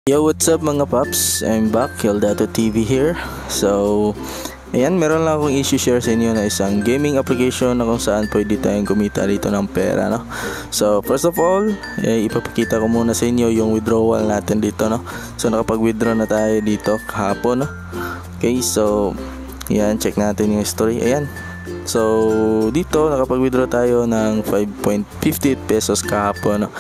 Yo, what's up mga paps? I'm back, Keldato TV here. So, ayan, meron lang akong issue share sa inyo na isang gaming application na kung saan pwede tayong kumita dito ng pera, no? So, first of all, ipapakita ko muna sa inyo yung withdrawal natin dito, no? So, nakapag-withdraw na tayo dito kahapon, no? Okay, so, ayan, check natin yung history. Ayan. So, dito, nakapag-withdraw tayo ng 5.58 pesos kahapon, no?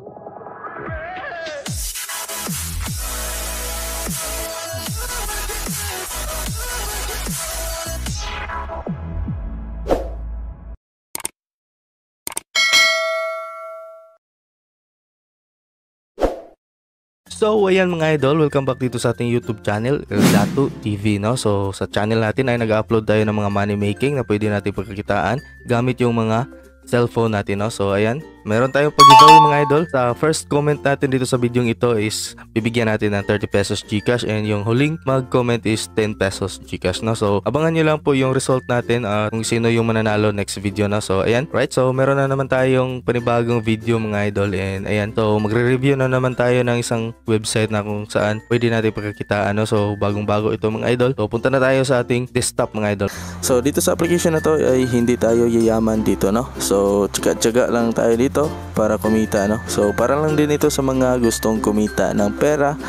So ayan mga idol, welcome back dito sa ating YouTube channel, Keldato TV, no? So sa channel natin ay nag-upload tayo ng mga money making na pwede natin pagkakitaan gamit yung mga cellphone natin, no? So ayan, meron tayong pag-giveaway mga idol. Sa first comment natin dito sa video ito is bibigyan natin ng 30 pesos GCash, and yung huling mag-comment is 10 pesos GCash, no? So abangan nyo lang po yung result natin at kung sino yung mananalo next video, no? So ayan, right? So meron na naman tayong panibagong video mga idol, and ayan, so magre-review na naman tayo ng isang website na kung saan pwede natin pagkakitaan, no? So bagong-bago ito mga idol. So punta na tayo sa ating desktop mga idol. So dito sa application na to ay hindi tayo yayaman dito, no? So tsaga-tsaga lang tayo dito para kumita, no? So para lang din ito sa mga gustong kumita ng pera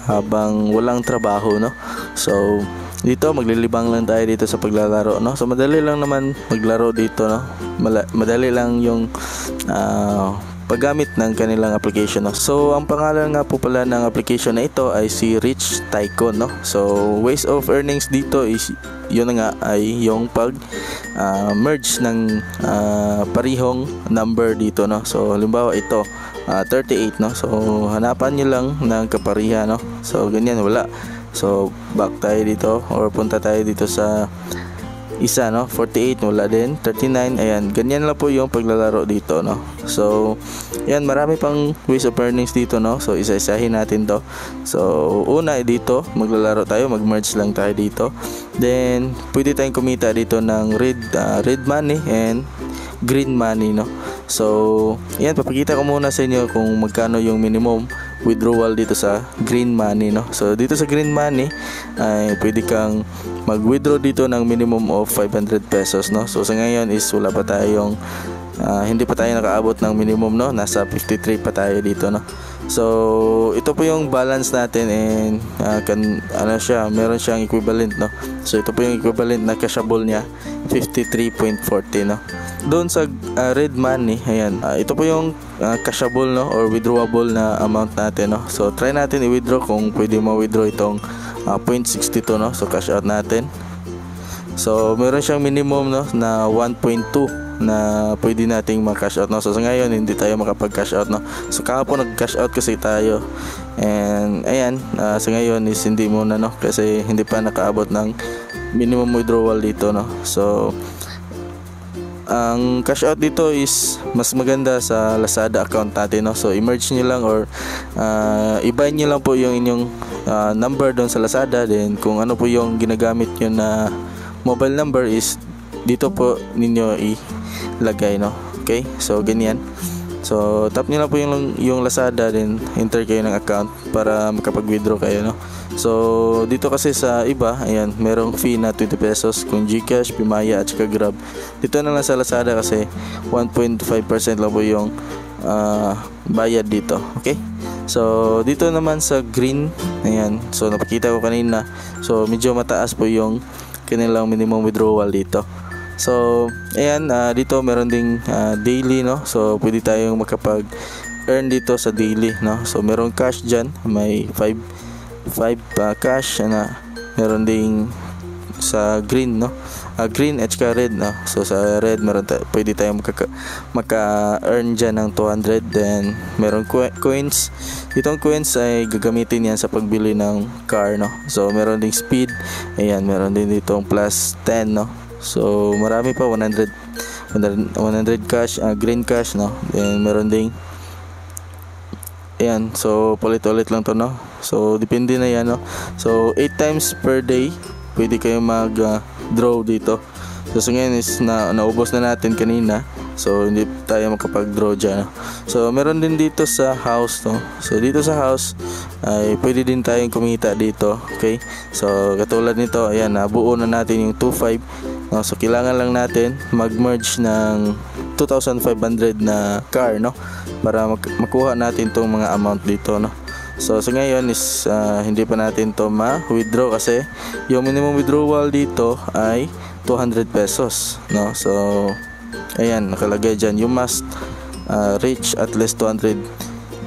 habang walang trabaho, no? So dito maglilibang lang tayo dito sa paglalaro, no? So madali lang naman maglaro dito, no? Madali lang yung paggamit ng kanilang application, no? So ang pangalan nga po pala ng application na ito ay si Rich Tycoon, no? So ways of earnings dito is yun nga ay yung pag merge ng parihong number dito, no? So halimbawa ito 38, no? So hanapan nyo lang ng kapariha, no? So ganyan, wala. So back tayo dito or punta tayo dito sa isa, no? 48, wala din. 39, ayan, ganyan lang po yung paglalaro dito, no? So ayan, marami pang ways of earnings dito, no? So isa-isahin natin to. So una dito maglalaro tayo, mag-merge lang tayo dito. Then pwede tayong kumita dito ng red money and green money, no? So ayan, papakita ko muna sa inyo kung magkano yung minimum withdrawal dito sa green money, no? So dito sa green money ay pwede kang mag-withdraw dito ng minimum of 500 pesos, no? So sa ngayon is wala pa tayong hindi pa tayo nakaabot ng minimum, no? Nasa 53 pa tayo dito, no? So ito po yung balance natin, and meron siyang equivalent, no? So ito po yung equivalent na cashable niya, 53.40, no? Doon sa red money, ayan, ito po yung cashable, no, or withdrawable na amount natin, no? So try natin i-withdraw kung pwede ma-withdraw itong 0.62, no? So cash out natin. So meron siyang minimum, no, na 1.2 na pwede nating ma-cash out, no? So sa ngayon hindi tayo makapag-cash out, no? So kahapon nag-cash out kasi tayo, and ayan, sa ngayon is hindi muna, no, kasi hindi pa nakaabot ng minimum withdrawal dito, no? So ang cash out dito is mas maganda sa Lazada account natin, no? So i-merge nyo lang or i-buy nyo lang po yung inyong number doon sa Lazada, then kung ano po yung ginagamit nyo na mobile number is dito po ninyo ilagay, no? Okay, so ganyan. So tap nyo lang po yung Lazada, then enter kayo ng account para makapag-withdraw kayo, no? So dito kasi sa iba, ayan, merong fee na 20 pesos kung GCash, Pimaya at saka Grab. Dito na lang sa Lazada kasi 1.5% lang po yung bayad dito. Okay, so dito naman sa green, ayan, so napakita ko kanina, so medyo mataas po yung kanilang minimum withdrawal dito. So ayan, dito meron ding daily, no? So pwede tayong makapag earn dito sa daily, no? So meron cash dyan, may 5 cash na meron ding sa green, no? Green at saka red, no? So sa red pwede tayong maka-earn dyan ng 200. Then meron coins. Itong coins ay gagamitin yan sa pagbili ng car, no? So meron ding speed, ayan, meron din ditong plus 10, no? So marami pa, 100 cash, green cash, no? Then meron ding, ayan, so ulit-ulit lang to, no? So depende na yan, no? So 8 times per day pwede kayo mag draw dito. So ngayon is naubos na natin kanina. So hindi tayo makapag-draw dyan, no? So meron din dito sa house, no? So dito sa house ay pwede din tayong kumita dito. Okay, so katulad nito, ayan, nabuo na natin yung 2.5, no? So kailangan lang natin mag-merge ng 2,500 na car, no, para makuha natin tong mga amount dito, no. So sa ngayon is hindi pa natin to ma-withdraw kasi yung minimum withdrawal dito ay 200 pesos, no. So ayan, nakalagay dyan, you must reach at least 200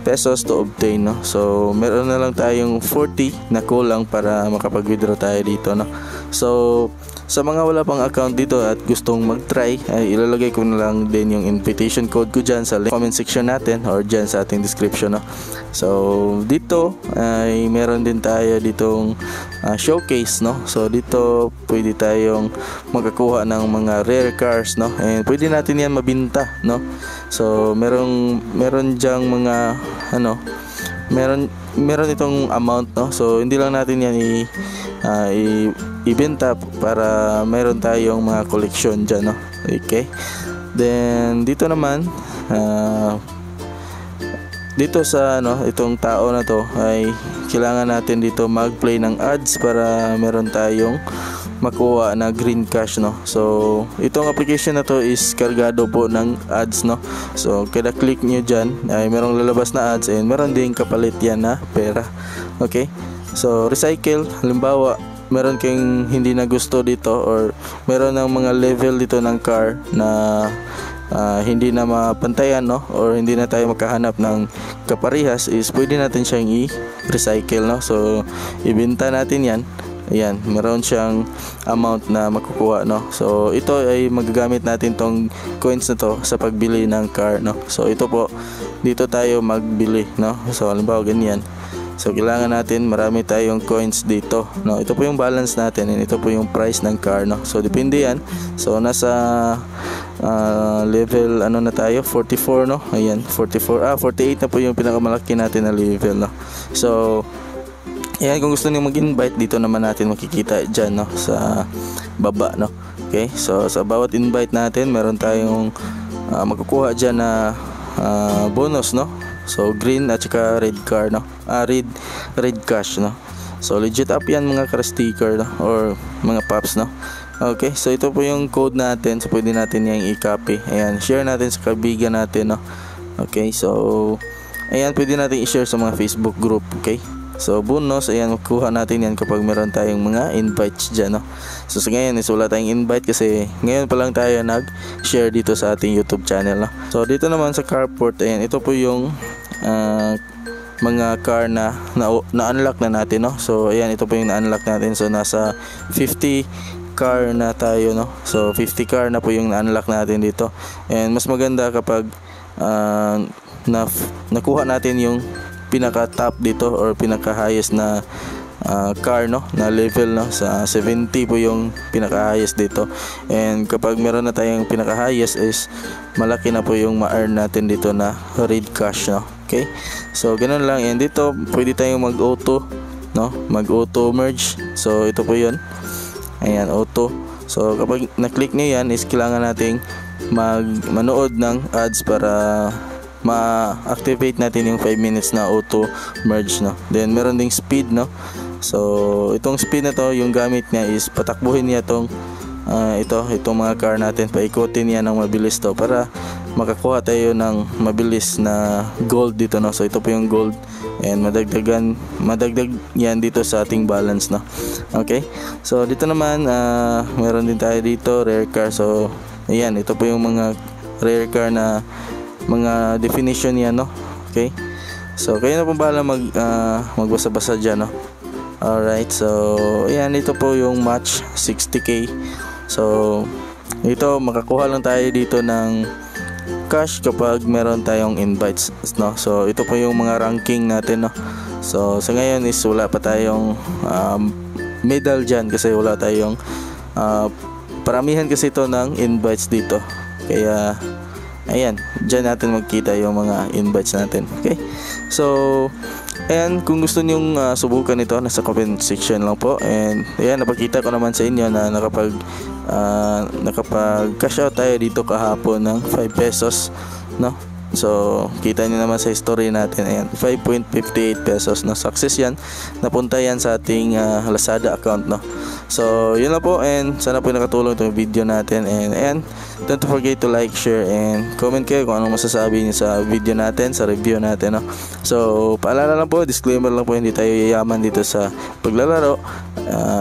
pesos to obtain, no. So meron na lang tayong 40 na kulang para makapag-withdraw tayo dito, no. So sa mga wala pang account dito at gustong mag-try, ay ilalagay ko na lang din yung invitation code ko dyan sa comment section natin or dyan sa ating description, no. So dito ay meron din tayo ditong showcase, no. So dito pwede tayong magkakuha ng mga rare cars, no, and pwede natin yan mabinta, no. So meron diyang mga meron itong amount, no. So hindi lang natin yan ibenta para meron tayong mga collection dyan, no. Okay, then dito naman dito sa itong tao na to ay kailangan natin dito mag-play ng ads para meron tayong makuha na green cash, no. So itong application na to is kargado po ng ads, no. So kada click nyo dyan ay merong lalabas na ads and meron ding kapalit yan na pera. Okay, so recycle, halimbawa meron kayong hindi na gusto dito or meron ng mga level dito ng car na hindi na mapantayan, no, or hindi na tayo makahanap ng kaparehas, is pwede natin siyang i-recycle, no. So ibenta natin yan. Ayan, meron siyang amount na makukuha, no. So ito ay magagamit natin tong coins na to sa pagbili ng car, no. So ito po, dito tayo magbili, no. So halimbawa ganyan. So kailangan natin marami tayong coins dito, no. Ito po yung balance natin and ito po yung price ng car, no. So depende yan. So nasa level na tayo, 44, no. Ayan, 44, 48 na po yung pinakamalaki natin na level, no. So ayan, kung gusto niyo mag-invite, dito naman natin makikita dyan, no, sa baba, no. Okay, so sa bawat invite natin meron tayong makukuha dyan na bonus, no. So green at saka red car, no. Red cash, no. So legit up yan mga ka-sticker, no, or mga pops, no. Okay, so ito po yung code natin. So pwede natin yung i-copy. Ayan, share natin sa kaibigan natin, no. Okay, so ayan, pwede natin i-share sa mga Facebook group. Okay, so bonus, ayan, makuha natin yan kapag meron tayong mga invites dyan, no. So sa ngayon is wala tayong invite kasi ngayon pa lang tayo nag-share dito sa ating YouTube channel, no. So dito naman sa carport, ayan, ito po yung mga car na-unlock na natin, no. So ayan, ito po yung na-unlock natin. So nasa 50 car na tayo, no. So 50 car na po yung na-unlock natin dito. And mas maganda kapag nakuha natin yung pinaka top dito or pinaka highest na car, no, na level, no. Sa 70 po yung pinaka highest dito. And kapag meron na tayong pinaka highest is malaki na po yung ma-earn natin dito na red cash, no. Okay, so ganun lang. And dito pwede tayong mag-auto, no, mag-auto merge. So ito po yun, ayan, auto. So kapag na-click nyo yan is kailangan nating manood ng ads para ma-activate natin yung 5 minutes na auto merge, no. Then meron ding speed, no. So itong speed na to, yung gamit niya is patakbuhin niya itong mga car natin, paikutin niya ng mabilis to para makakuha tayo ng mabilis na gold dito, no. So ito po yung gold and madagdag yan dito sa ating balance, no. Okay, so dito naman meron din tayo dito rare car. So ayan, ito po yung mga rare car na mga definition yan, no. Okay, so kayo na po bahala magbasa-basa dyan, no. Alright, so ayan, ito po yung match 60k. So ito, makakuha lang tayo dito ng cash kapag meron tayong invites, no. So ito po yung mga ranking natin, no. So sa ngayon is wala pa tayong medal dyan kasi wala tayong paramihan kasi ito ng invites dito. Kaya ayan, dyan natin magkita yung mga invites natin. Okay, so ayan, kung gusto nyong subukan ito, nasa comment section lang po. And ayan, napakita ko naman sa inyo na nakapag nakapag cash out tayo dito kahapon ng 5 pesos, no? So kita niyo naman sa history natin, ayan, 5.58 pesos na success yan, napunta yan sa ating Lazada account, no? So yun lang po, and sana po nakatulong itong video natin, and don't forget to like, share, and comment kayo kung anong masasabi niyo sa video natin, sa review natin, no? So paalala lang po, disclaimer lang po, hindi tayo yayaman dito sa paglalaro.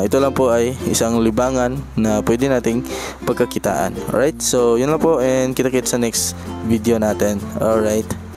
Ito lang po ay isang libangan na pwede nating pagkakitaan. Alright, so yun lang po, and kita-kits sa next video natin. Alright.